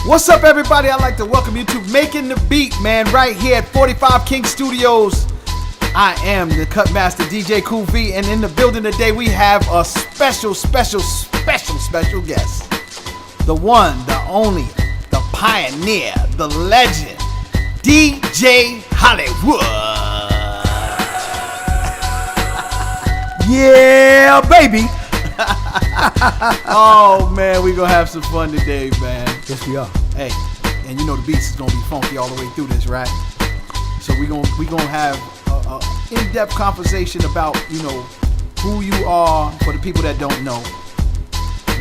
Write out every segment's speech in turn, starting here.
What's up, everybody? I'd like to welcome you to Making the Beat, man, right here at 45 King Studios. I am the Cut Master, DJ Cool V, and in the building today we have a special guest. The one, the only, the pioneer, the legend, DJ Hollywood. Yeah, baby. Oh, man, we gonna have some fun today, man. Yes, we are. Hey, and you know the beats is gonna be funky all the way through this, right? So we gonna have a in-depth conversation about, you know, who you are for the people that don't know,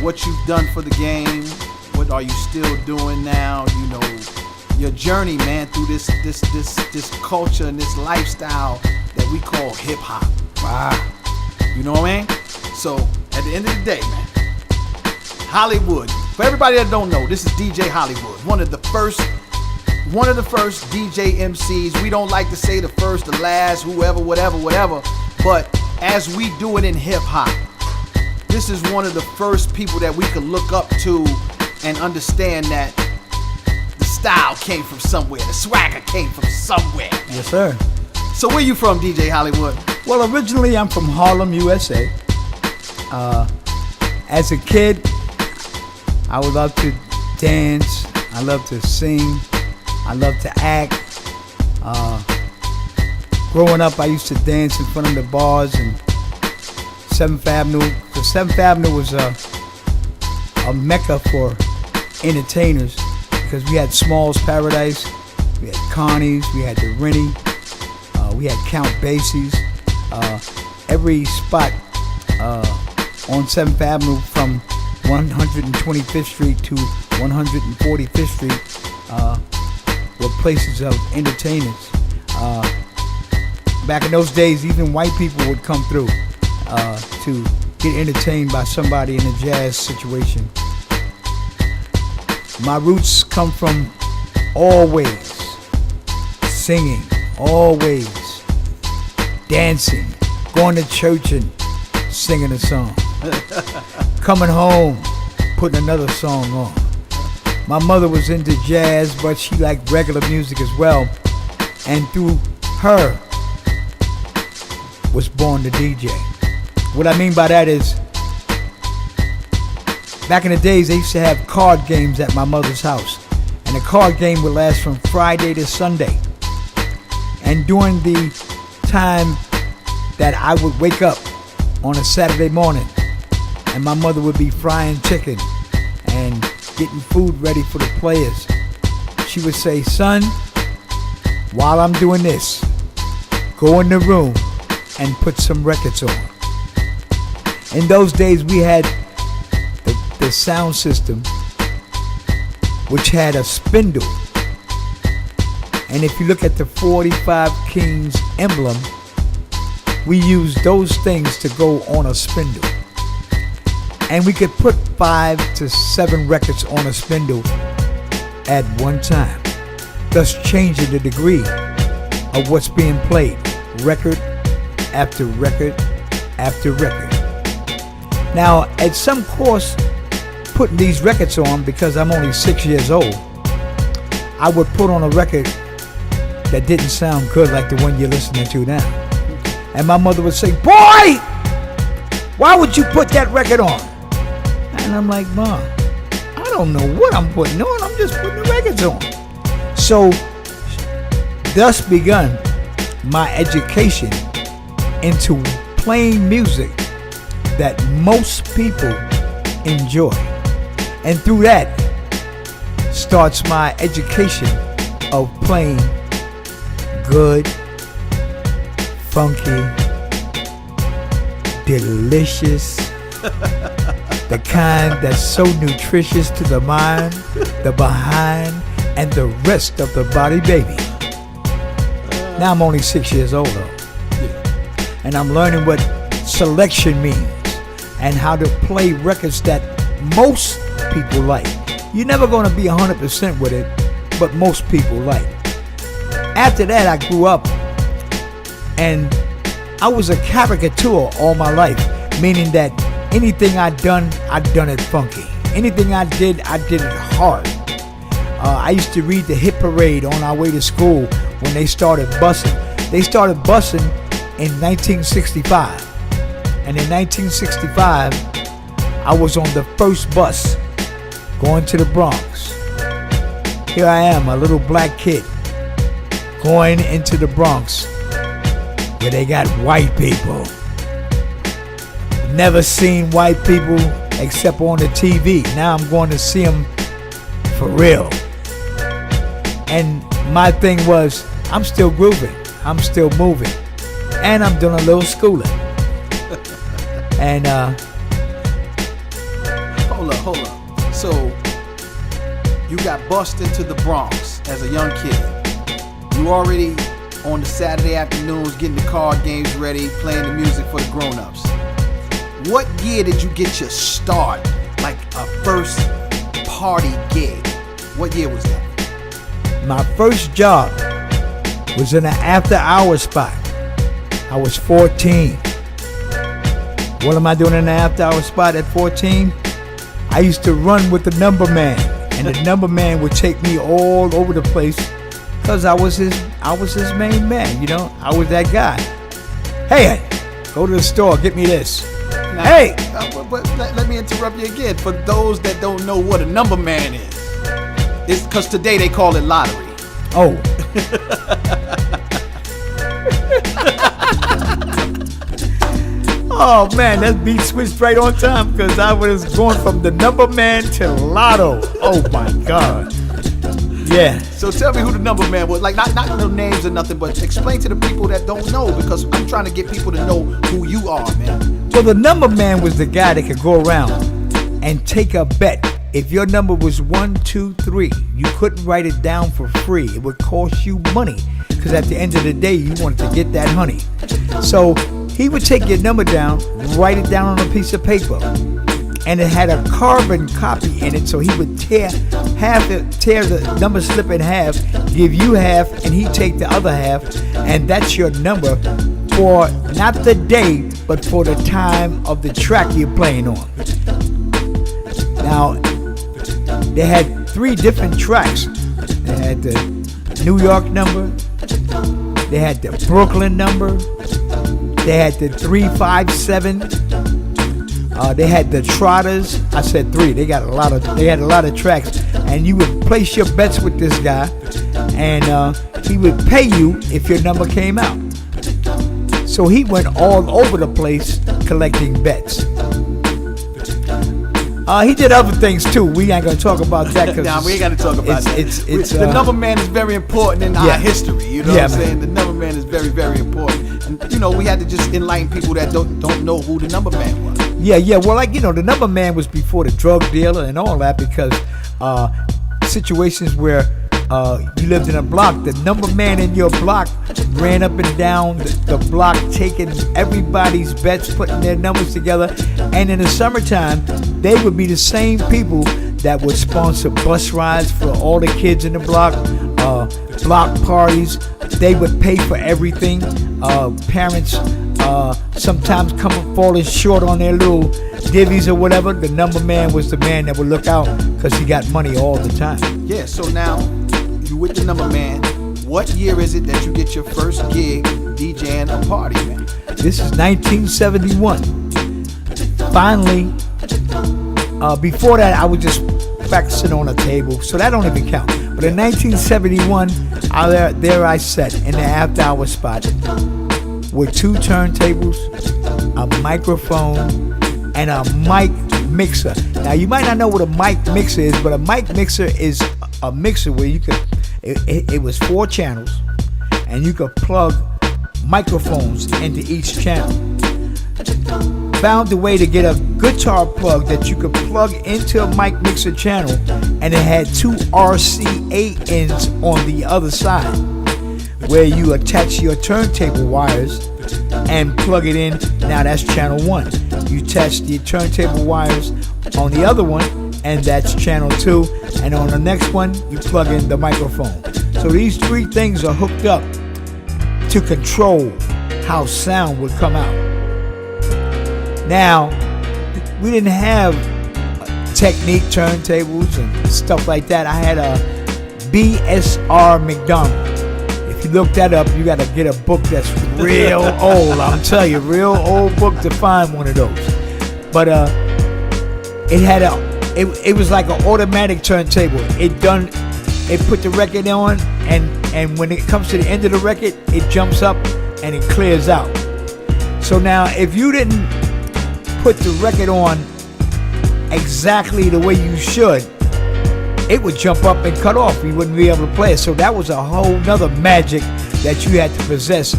what you've done for the game, what are you still doing now, you know, your journey, man, through this culture and this lifestyle that we call hip hop. Wow. You know what I mean? So at the end of the day, man, Hollywood. For everybody that don't know, this is DJ Hollywood, one of the first DJ MCs. We don't like to say the first, the last, whoever, whatever. But as we do it in hip hop, this is one of the first people that we could look up to and understand that the style came from somewhere, the swagger came from somewhere. Yes, sir. So where you from, DJ Hollywood? Well, originally I'm from Harlem, USA. As a kid, I would love to dance. I love to sing. I love to act. Growing up, I used to dance in front of the bars and 7th Avenue. The 7th Avenue was a mecca for entertainers because we had Small's Paradise, we had Connie's, we had the Rennie, we had Count Basie's. Every spot on 7th Avenue from 125th Street to 145th Street were places of entertainers. Back in those days, even white people would come through to get entertained by somebody in a jazz situation. My roots come from always singing, always dancing, going to church and singing a song. Coming home, putting another song on. My mother was into jazz, but she liked regular music as well. And through her was born the DJ. What I mean by that is, back in the days, they used to have card games at my mother's house. And the card game would last from Friday to Sunday. And during the time that I would wake up on a Saturday morning, and my mother would be frying chicken and getting food ready for the players, she would say, "Son, while I'm doing this, go in the room and put some records on." In those days, we had the sound system, which had a spindle. And if you look at the 45 Kings emblem, we used those things to go on a spindle. And we could put 5 to 7 records on a spindle at one time, thus changing the degree of what's being played, record after record after record. Now, at some course, putting these records on, because I'm only 6 years old, I would put on a record that didn't sound good like the one you're listening to now. And my mother would say, "Boy, why would you put that record on?" And I'm like, "Mom, I don't know what I'm putting on. I'm just putting the records on." So, thus begun my education into playing music that most people enjoy. And through that starts my education of playing good, funky, delicious, the kind that's so nutritious to the mind, the behind, and the rest of the body, baby. Now I'm only 6 years old though, and I'm learning what selection means and how to play records that most people like. You're never gonna be 100% with it, but most people like. After that, I grew up and I was a caricature all my life, meaning that anything I'd done it funky. Anything I did it hard. I used to read the hit parade on our way to school when they started busing. They started busing in 1965. And in 1965, I was on the first bus going to the Bronx. Here I am, a little black kid, going into the Bronx where they got white people. Never seen white people except on the TV. Now I'm going to see them for real. And my thing was, I'm still grooving, I'm still moving, and I'm doing a little schooling. And Hold up. So you got bussed into the Bronx as a young kid. You already on the Saturday afternoons getting the card games ready, playing the music for the grown-ups. What year did you get your start, like a first party gig? What year was that? my first job was in an after-hour spot. I was 14. What am I doing in an after-hour spot at 14? I used to run with the number man, and the number man would take me all over the place because I was his main man. You know, I was that guy. Hey, go to the store, get me this. Now, hey, but let me interrupt you again. For those that don't know what a number man is, it's because today they call it lottery. Oh. Oh man, that beat switched right on time because I was going from the number man to lotto. Oh my God. Yeah. So tell me who the number man was. Like not no names or nothing, but explain to the people that don't know, because I'm trying to get people to know who you are, man. Well, the number man was the guy that could go around and take a bet. If your number was 1, 2, 3, you couldn't write it down for free. It would cost you money because at the end of the day, you wanted to get that honey. So he would take your number down, write it down on a piece of paper, and it had a carbon copy in it. So he would tear the number slip in half, give you half, and he'd take the other half, and that's your number for not the day, but for the time of the track you're playing on. Now, they had 3 different tracks. They had the New York number, they had the Brooklyn number, they had the 357. They had the Trotters. I said 3. They had a lot of tracks, and you would place your bets with this guy, and he would pay you if your number came out. So he went all over the place collecting bets. He did other things too. We ain't gonna talk about that. Nah, we ain't gotta talk about that. The number man is very important in our history. You know what I'm saying? The number man is very, very important. And you know, we had to just enlighten people that don't know who the number man was. Yeah. Well, like, you know, the number man was before the drug dealer and all that, because situations where you lived in a block, the number man in your block ran up and down the block, taking everybody's bets, putting their numbers together. And in the summertime, they would be the same people that would sponsor bus rides for all the kids in the block, block parties. They would pay for everything. Parents sometimes falling short on their little divvies or whatever. The number man was the man that would look out because he got money all the time. Yeah, so now you with the number man. What year is it that you get your first gig DJing a party, man? This is 1971. Finally, before that, I was just practicing on a table, so that don't even count. But in 1971, there I sat in the after-hour spot with 2 turntables, a microphone, and a mic mixer. Now, you might not know what a mic mixer is, but a mic mixer is a mixer where you could, it was 4 channels, and you could plug microphones into each channel. Found a way to get a guitar plug that you could plug into a mic mixer channel, and it had 2 RCA ends on the other side where you attach your turntable wires and plug it in. Now that's channel 1. You attach the turntable wires on the other one, and that's channel 2, and on the next one you plug in the microphone. So these 3 things are hooked up to control how sound would come out. Now, we didn't have Technique turntables and stuff like that. I had BSR McDonald. If you look that up, you got to get a book that's real old. I'm telling you, real old book to find one of those. But it was like an automatic turntable. It put the record on, and when it comes to the end of the record, it jumps up and it clears out. So now, if you didn't put the record on exactly the way you should, it would jump up and cut off. You wouldn't be able to play it. So that was a whole nother magic that you had to possess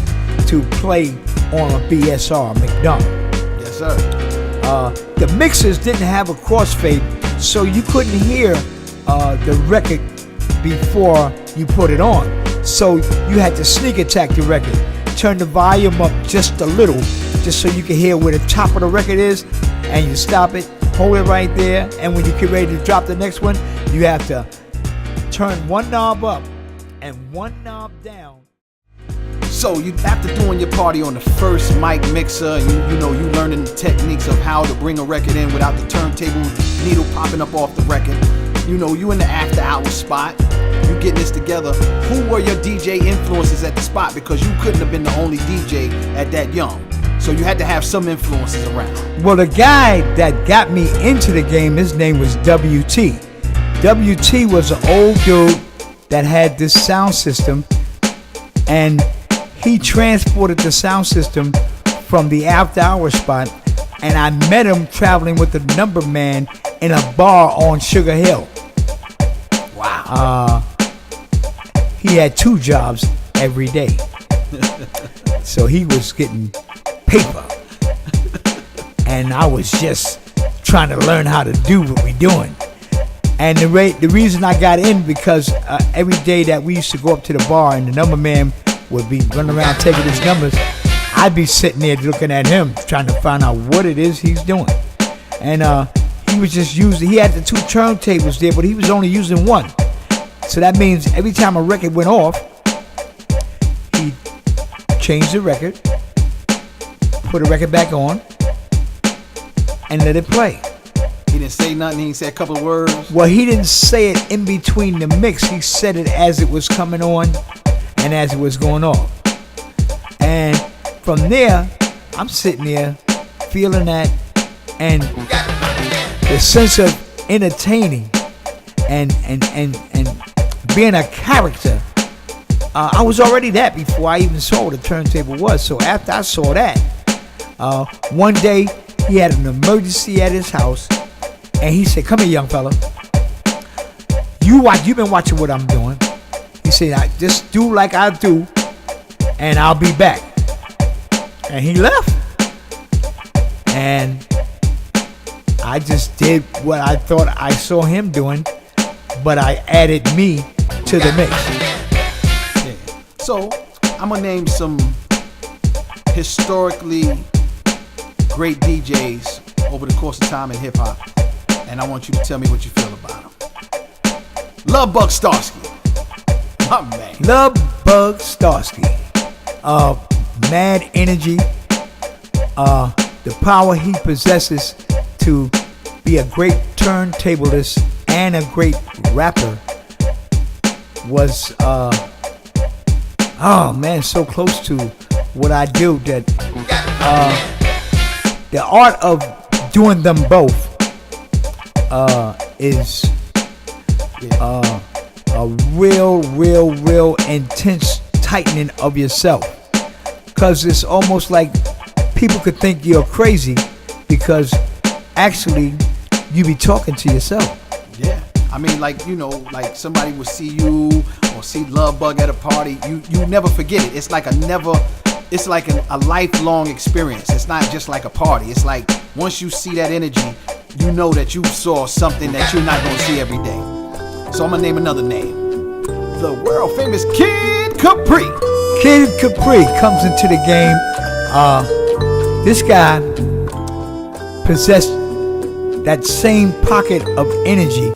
to play on a BSR McDonald. Yes, sir. The mixers didn't have a crossfade, so you couldn't hear the record before you put it on. So you had to sneak attack the record. Turn the volume up just a little, just so you can hear where the top of the record is, and you stop it, hold it right there, and when you get ready to drop the next one, you have to turn one knob up and one knob down. So you, after doing your party on the first mic mixer, you learning the techniques of how to bring a record in without the turntable needle popping up off the record. You in the after hours spot, you getting this together. Who were your DJ influences at the spot? Because you couldn't have been the only DJ at that young. So you had to have some influences around. Well, the guy that got me into the game, his name was WT. WT was an old dude that had this sound system, and he transported the sound system from the after hour spot, and I met him traveling with the number man in a bar on Sugar Hill. Wow. He had 2 jobs every day. So he was getting paper. And I was just trying to learn how to do what we're doing. And the reason I got in, because every day that we used to go up to the bar and the number man would be running around taking his numbers, I'd be sitting there looking at him, trying to find out what it is he's doing. And he was just he had the 2 turntables there, but he was only using one. So that means every time a record went off, he'd change the record, put a record back on, and let it play. He didn't say nothing, he said a couple of words. Well, he didn't say it in between the mix. He said it as it was coming on and as it was going off. And from there, I'm sitting there feeling that, and the sense of entertaining and being a character. I was already that before I even saw what a turntable was. So after I saw that, one day he had an emergency at his house, and he said, "Come here, young fella. You've been watching what I'm doing." He said, "I just do like I do, and I'll be back." And he left. And I just did what I thought I saw him doing, but I added me to the mix. Yeah. So I'm gonna name some historically great DJs over the course of time in hip hop, and I want you to tell me what you feel about them. Love Bug Starsky, my man. Love Bug Starsky, mad energy, the power he possesses to be a great turntablist and a great rapper was so close to what I do that the art of doing them both is a real intense tightening of yourself, because it's almost like people could think you're crazy because actually you be talking to yourself. Yeah, I mean, like somebody will see you or see Love Bug at a party, you never forget it. It's like a lifelong experience. It's not just like a party. It's like once you see that energy, you know that you saw something that you're not gonna see every day. So I'm gonna name another name. The world famous Kid Capri. Kid Capri comes into the game. This guy possessed that same pocket of energy,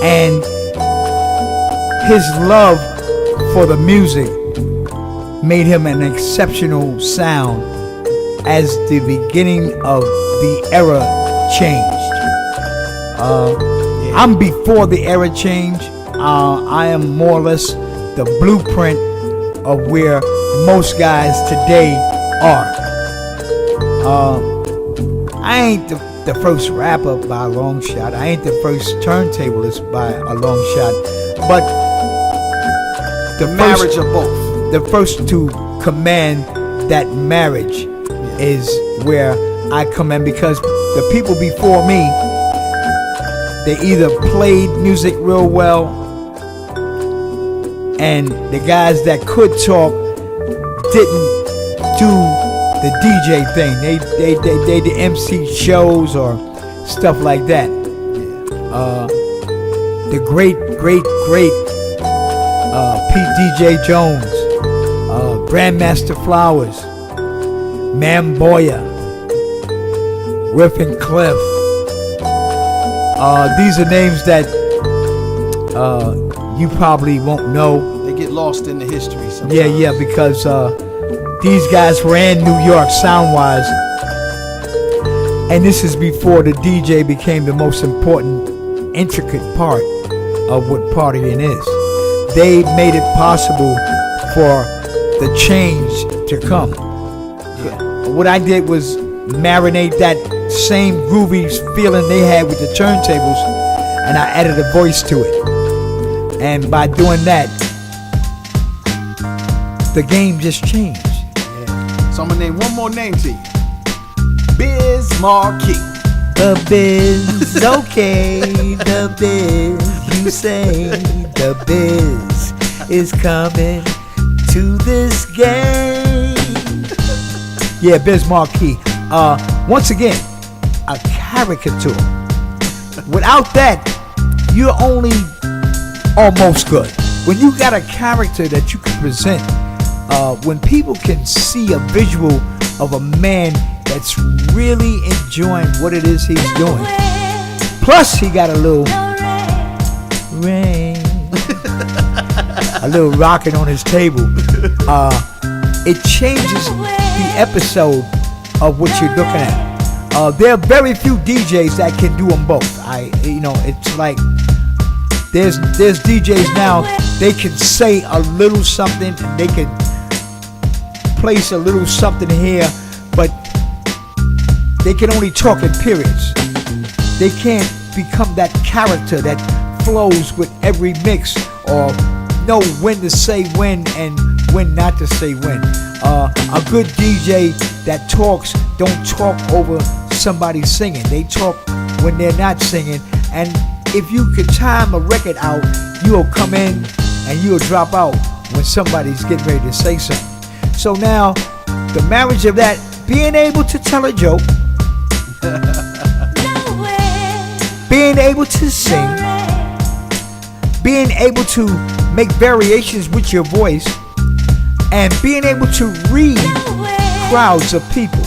and his love for the music made him an exceptional sound as the beginning of the era changed. I'm before the era change, I am more or less the blueprint of where most guys today are. I ain't the first rapper by a long shot. I ain't the first turntablist by a long shot. But the marriage of both. The first to command that marriage is where I come in, because the people before me, they either played music real well, and the guys that could talk didn't do the DJ thing. They the MC shows or stuff like that. The great Pete DJ Jones, Grandmaster Flowers, Mamboya, Riff and Cliff. These are names that you probably won't know. They get lost in the history sometimes. Yeah, because these guys ran New York sound-wise. And this is before the DJ became the most important, intricate part of what partying is. They made it possible for the change to come. Yeah. What I did was marinate that same groovy feeling they had with the turntables, and I added a voice to it. And by doing that, the game just changed. Yeah. So I'm gonna name one more name to you. Biz Markie. The biz, okay, the biz, you say the biz is coming to this game. Yeah, Biz Markie. Once again, a caricature. Without that, you're only almost good. When you got a character that you can present, when people can see a visual of a man that's really enjoying what it is he's doing. Plus, he got a little rain, a little rocking on his table. It changes the episode of what you're looking at. There are very few DJs that can do them both. It's like there's DJs now. They can say a little something, and they can place a little something here, but they can only talk in periods. They can't become that character that flows with every mix, or know when to say when and when not to say when. A good DJ that talks don't talk over somebody singing. They talk when they're not singing. And if you could time a record out, you'll come in and you'll drop out when somebody's getting ready to say something. So now, the marriage of that, being able to tell a joke, being able to sing, being able to make variations with your voice, and being able to read crowds of people.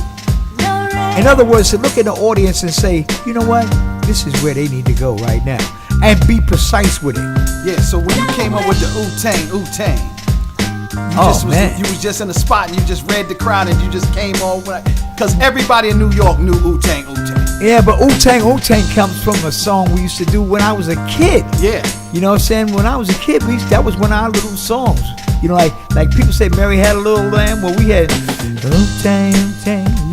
In other words, to look at the audience and say, you know what, this is where they need to go right now, and be precise with it. Yeah, so when you came up with the Wu-Tang, you was just in a spot and you just read the crowd and you just came on, because everybody in New York knew Wu-Tang. Yeah, but Wu-Tang comes from a song we used to do when I was a kid. Yeah. You know what I'm saying? When I was a kid, that was one of our little songs. You know, like people say Mary had a little lamb. Well, we had Wu-Tang,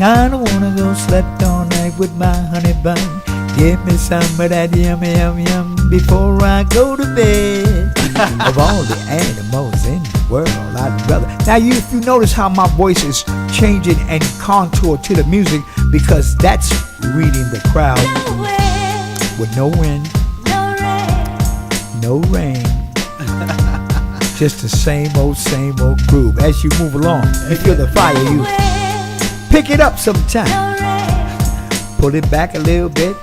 I don't wanna go slept all night with my honey bun. Give me some of that yum before I go to bed. Of all the animals in the world, I'd rather. Now, if you notice how my voice is changing and contour to the music, because that's reading the crowd with no wind, no rain. Just the same old groove. As you move along, you feel the fire, you pick it up sometime, pull it back a little bit,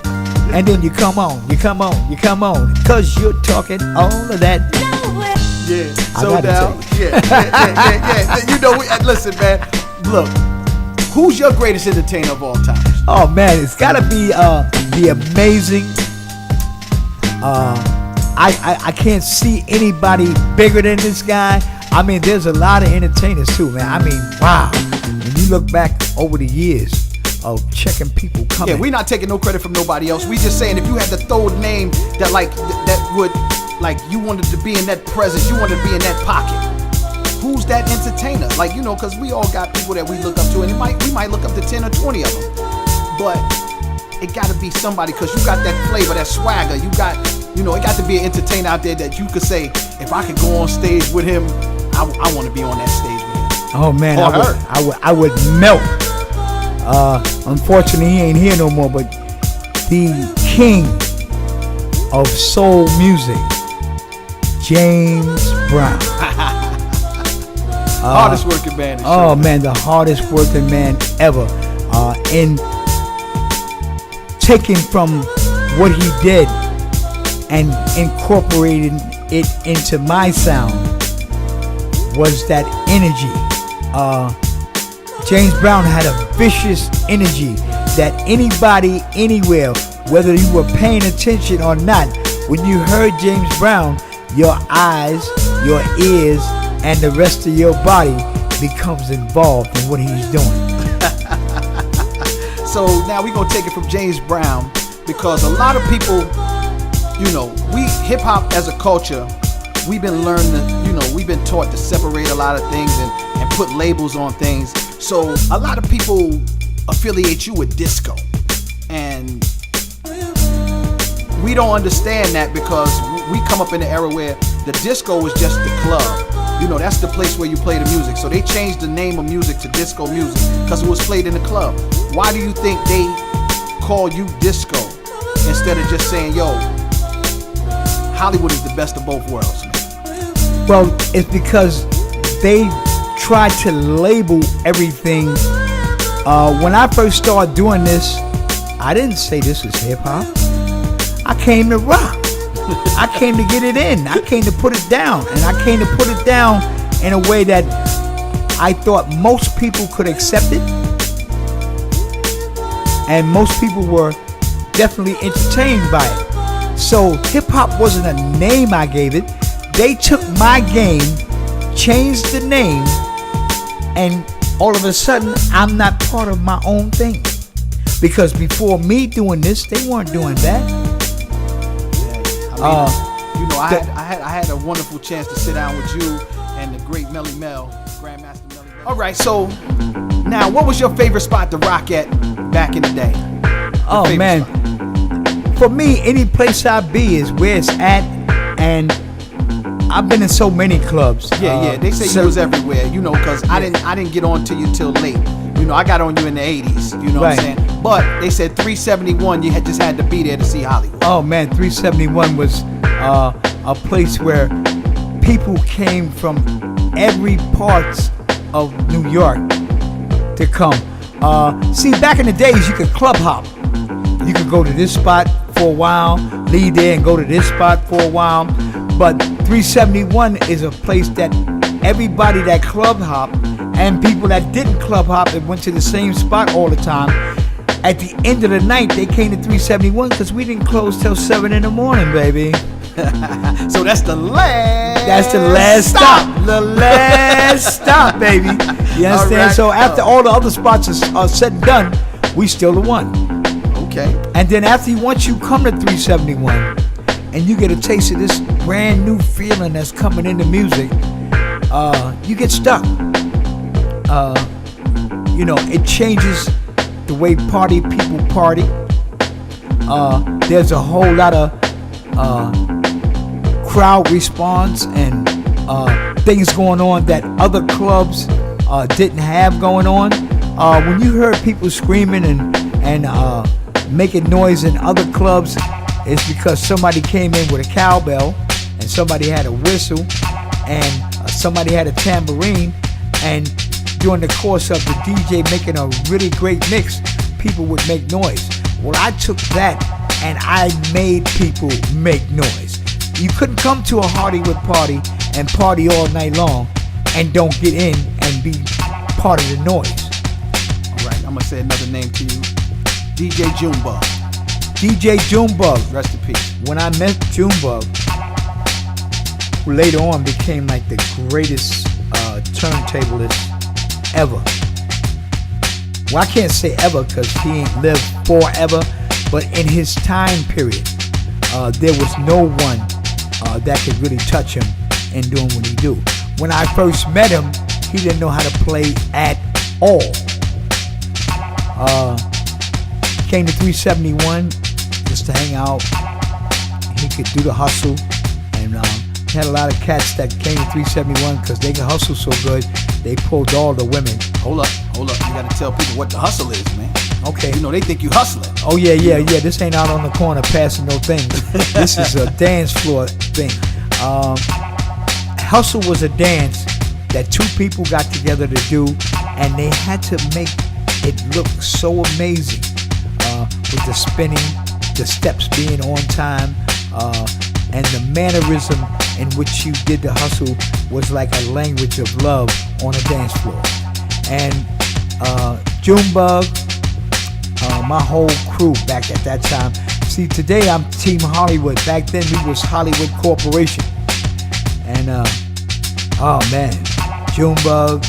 and then you come on, cause you're talking all of that. Yeah, so down. Yeah. You know, listen, man, look, who's your greatest entertainer of all time? Oh man, it's gotta be the amazing, I can't see anybody bigger than this guy. I mean, there's a lot of entertainers too, man. I mean, wow. When you look back over the years of checking people coming. Yeah, we're not taking no credit from nobody else. We just saying if you had to throw a name that would like you wanted to be in that presence, you wanted to be in that pocket. Who's that entertainer? Like, because we all got people that we look up to, and we might look up to 10 or 20 of them. But it got to be somebody, because you got that flavor, that swagger. You got, it got to be an entertainer out there that you could say, if I could go on stage with him, I want to be on that stage with him. Oh man, I would melt. Unfortunately, he ain't here no more, but the king of soul music, James Brown. Hardest working man. Oh man, the hardest working man ever. In taking from what he did and incorporating it into my sound was that energy. James Brown had a vicious energy that anybody, anywhere, whether you were paying attention or not, when you heard James Brown, your eyes, your ears, and the rest of your body becomes involved in what he's doing. So now we're going to take it from James Brown, because a lot of people, hip-hop as a culture, we've been learning, we've been taught to separate a lot of things and put labels on things. So a lot of people affiliate you with disco. And we don't understand that, because we come up in the era where the disco was just the club. That's the place where you play the music. So they changed the name of music to disco music because it was played in the club. Why do you think they call you disco instead of just saying, yo, Hollywood is the best of both worlds, man? Well, it's because they tried to label everything. When I first started doing this, I didn't say this is hip hop. I came to rock. I came to get it in. I came to put it down. And I came to put it down in a way that I thought most people could accept it. And most people were definitely entertained by it. So hip hop wasn't a name I gave it. They took my game, changed the name, and all of a sudden I'm not part of my own thing. Because before me doing this, they weren't doing that. I had a wonderful chance to sit down with you and the great Melly Mel, Grandmaster Melly Mel. All right, so now, what was your favorite spot to rock at back in the day? Oh man, for me, any place I be is where it's at, and I've been in so many clubs. Yeah, they say you was everywhere, because I didn't get on to you till late. I got on you in the 80s, what I'm saying? But they said 371, you just had to be there to see Hollywood. Oh man, 371 was a place where people came from every parts of New York to come. See, back in the days, you could club hop. You could go to this spot for a while, leave there and go to this spot for a while. But 371 is a place that everybody that club hop and people that didn't club hop and went to the same spot all the time, at the end of the night, they came to 371 because we didn't close till 7 in the morning, baby. So that's the last. That's the last stop. The last stop, baby. You understand? Right. So after all the other spots are said and done, we still the one. Okay. And then once you come to 371 and you get a taste of this brand new feeling that's coming into music, you get stuck. It changes the way people party. There's a whole lot of crowd response and things going on that other clubs didn't have going on. When you heard people screaming and making noise in other clubs, it's because somebody came in with a cowbell and somebody had a whistle and somebody had a tambourine, and during the course of the DJ making a really great mix, people would make noise. Well, I took that and I made people make noise. You couldn't come to a Hollywood party and party all night long and don't get in and be part of the noise. All right, I'm gonna say another name to you, DJ Junebug. DJ Junebug. Rest in peace. When I met Junebug, who later on became like the greatest turntablist ever. Well, I can't say ever because he ain't lived forever, but in his time period, there was no one that could really touch him in doing what he do. When I first met him, he didn't know how to play at all. Came to 371 just to hang out. He could do the hustle, and had a lot of cats that came to 371 because they could hustle so good. They pulled all the women. Hold up. You gotta tell people what the hustle is, man. Okay. You know, they think you hustling. Oh yeah. This ain't out on the corner passing no things. This is a dance floor thing. Hustle was a dance that two people got together to do, and they had to make it look so amazing with the spinning, the steps being on time, and the mannerism in which you did the hustle was like a language of love on a dance floor. And Junebug, my whole crew back at that time. See, today I'm Team Hollywood. Back then we was Hollywood Corporation. And oh man, Junebug,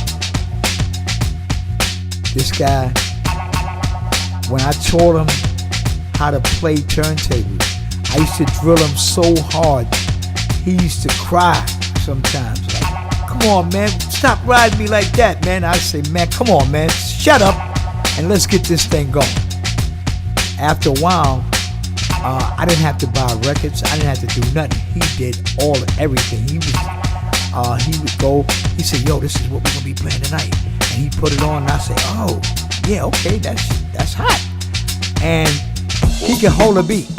this guy, when I taught him how to play turntables, I used to drill him so hard, he used to cry sometimes. Like, come on, man, stop riding me like that, man. I say, man, come on, man, shut up and let's get this thing going. After a while, I didn't have to buy records. I didn't have to do nothing. He did everything. He would go. He said, "Yo, this is what we're gonna be playing tonight," and he put it on. And I say, "Oh, yeah, okay, that's hot." And he can hold a beat.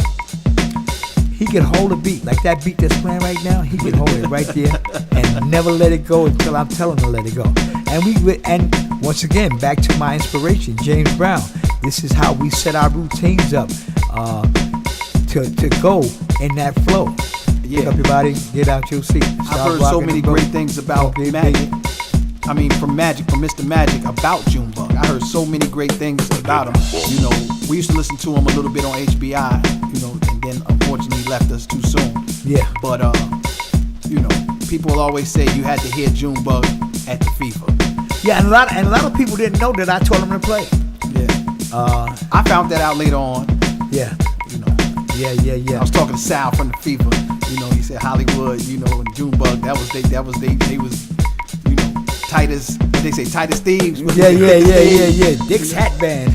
He can hold a beat like that beat that's playing right now. He can hold it right there and never let it go until I'm telling him to let it go. And once again, back to my inspiration, James Brown. This is how we set our routines up to go in that flow. Yeah. Get up your body, get out your seat. I've heard so many great things about Magic. I mean, from Mr. Magic about Junebug. I heard so many great things about him. You know, we used to listen to him a little bit on HBI, you know, and then unfortunately he left us too soon. Yeah. But, you know, people will always say you had to hear Junebug at the FIFA. Yeah, and a lot of people didn't know that I told them to play. Yeah. I found that out later on. Yeah. You know. Yeah. I was talking to Sal from the FIFA. You know, he said Hollywood, you know, and Junebug, they was, you know, tight as, what they say, tight as thieves. Yeah. Dick's Hat Band.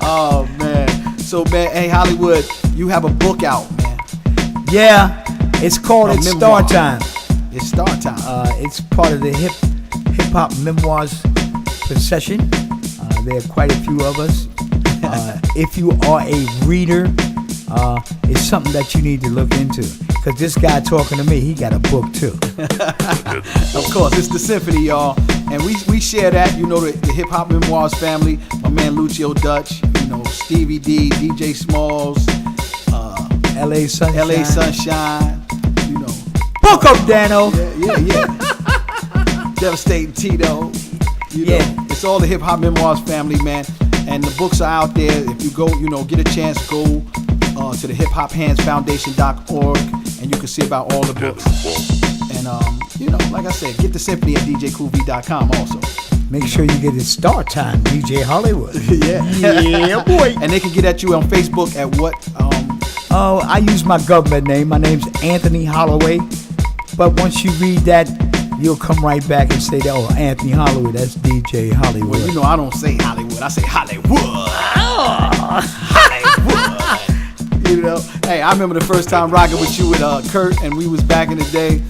Oh, man. So, man, hey, Hollywood, you have a book out, man. Yeah, it's called It's Star Time. It's Star Time. It's part of the Hip Hop Memoirs procession. There are quite a few of us. If you are a reader, it's something that you need to look into. Because this guy talking to me, he got a book too. Of course, it's the symphony, y'all. And we share that, you know, the Hip Hop Memoirs family. My man Lucio Dutch, you know, Stevie D, DJ Smalls, LA Sunshine, you know. Book up, Dano. Yeah. Devastating Tito. You know, it's all the Hip Hop Memoirs family, man. And the books are out there. If you go, you know, get a chance, go to the hiphophandsfoundation.org and you can see about all the books. And, you know, like I said, get the symphony at djcoolv.com also. Make sure you get it Star Time, DJ Hollywood. Yeah, boy. And they can get at you on Facebook at what? I use my government name. My name's Anthony Holloway. But once you read that, you'll come right back and say that, oh, Anthony Holloway, that's DJ Hollywood. Well, you know, I don't say Hollywood. I say Hollywood. Hollywood. You know, hey, I remember the first time rocking with you with Kurt, and we was back in the day,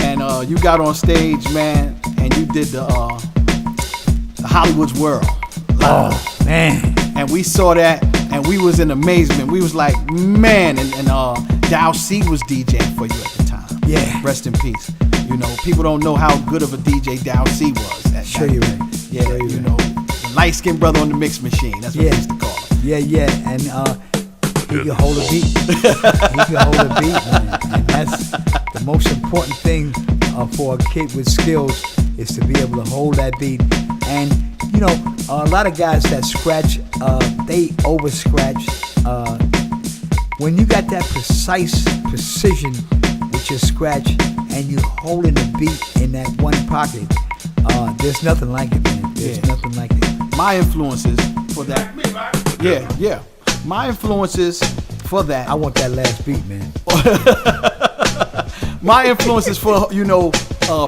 and you got on stage, man, and you did the Hollywood's World live. Oh, man. And we saw that, and we was in amazement. We was like, man, and Dow C was DJing for you at the time. Yeah. Rest in peace. You know, people don't know how good of a DJ Dow C was. Sure you right. Yeah, sure you know, the light-skinned brother on the mix machine. That's what we used to call him. Yeah, and he can hold a beat. He can hold a beat, man. And that's the most important thing for a kid with skills is to be able to hold that beat. And, you know, a lot of guys that scratch, they over-scratch. When you got that precision with your scratch and you holding the beat in that one pocket, there's nothing like it, man. There's nothing like it. My influences for that. Yeah. My influences for that. I want that last beat, man. My influence is for,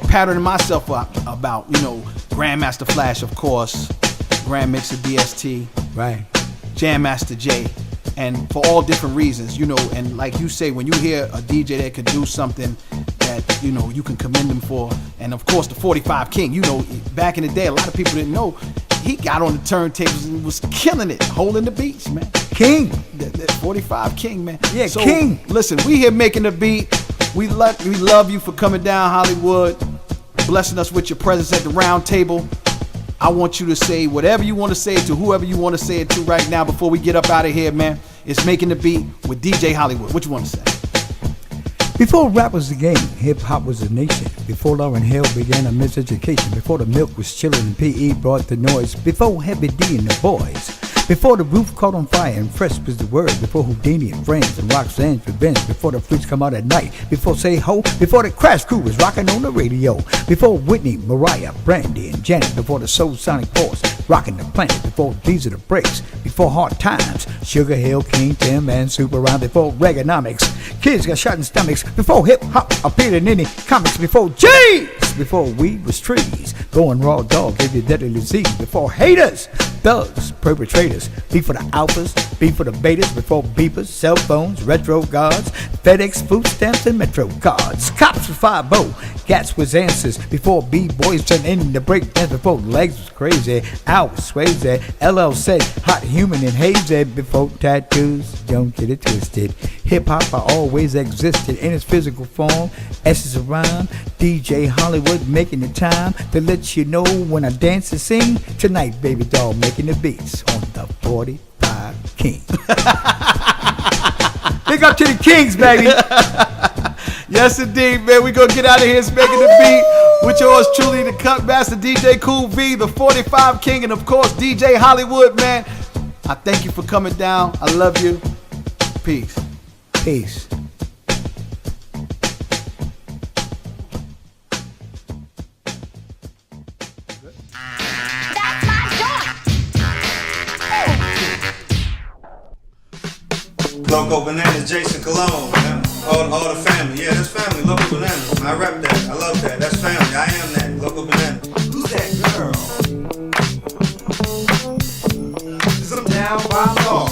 patterning myself up about, Grandmaster Flash, of course, Grand Mixer DST, Right. Jam Master J, and for all different reasons, and like you say, when you hear a DJ that could do something that, you can commend them for, and of course the 45 King, back in the day, a lot of people didn't know, he got on the turntables and was killing it, holding the beats, man. King. The 45 King, man. Yeah, so, King. Listen, we here making the beat. We love you for coming down, Hollywood, blessing us with your presence at the round table. I want you to say whatever you want to say to whoever you want to say it to right now before we get up out of here, man. It's Making the Beat with DJ Hollywood. What you want to say? Before rap was a game, hip-hop was a nation. Before Lauryn Hill began a miseducation. Before the milk was chillin' and P.E. brought the noise. Before Heavy D and the boys. Before the roof caught on fire and fresh was the word. Before Houdini and Friends and Roxanne's Revenge. Before the flutes come out at night. Before Say Ho. Before the Crash Crew was rocking on the radio. Before Whitney, Mariah, Brandy, and Janet. Before the Soul Sonic Force rocking the planet. Before These Are the Breaks. Before Hard Times, Sugar Hill, King Tim, and Super Round. Before Reaganomics, kids got shot in stomachs. Before hip-hop appeared in any comics. Before G's. Before weed was trees. Going raw dog gave you deadly disease. Before haters, thugs, perpetrators. B for the alphas, B for the betas. Before beepers, cell phones, retro guards, FedEx, food stamps, and Metro cards. Cops with 5-0, Gats was answers. Before B-boys turned into breakdance. Before legs was crazy, Al was Swayze. LL said hot human and hazy. Before tattoos, don't get it twisted. Hip-hop always existed in its physical form. Essence of rhyme, DJ Hollywood making the time to let you know when I dance and sing. Tonight, baby doll, making the beats on the 45 King. Big up to the Kings, baby. Yes, indeed, man. We gonna get out of here. It's Making the Beat with yours truly, the Cut Master DJ Cool V, the 45 King, and of course DJ Hollywood, man. I thank you for coming down. I love you. Peace. Peace. Loco Bananas, Jason Cologne, man. All the family. Yeah, that's family. Loco Bananas. I rep that. I love that. That's family. I am that. Loco Bananas. Who's that girl? 'Cause I'm down by law.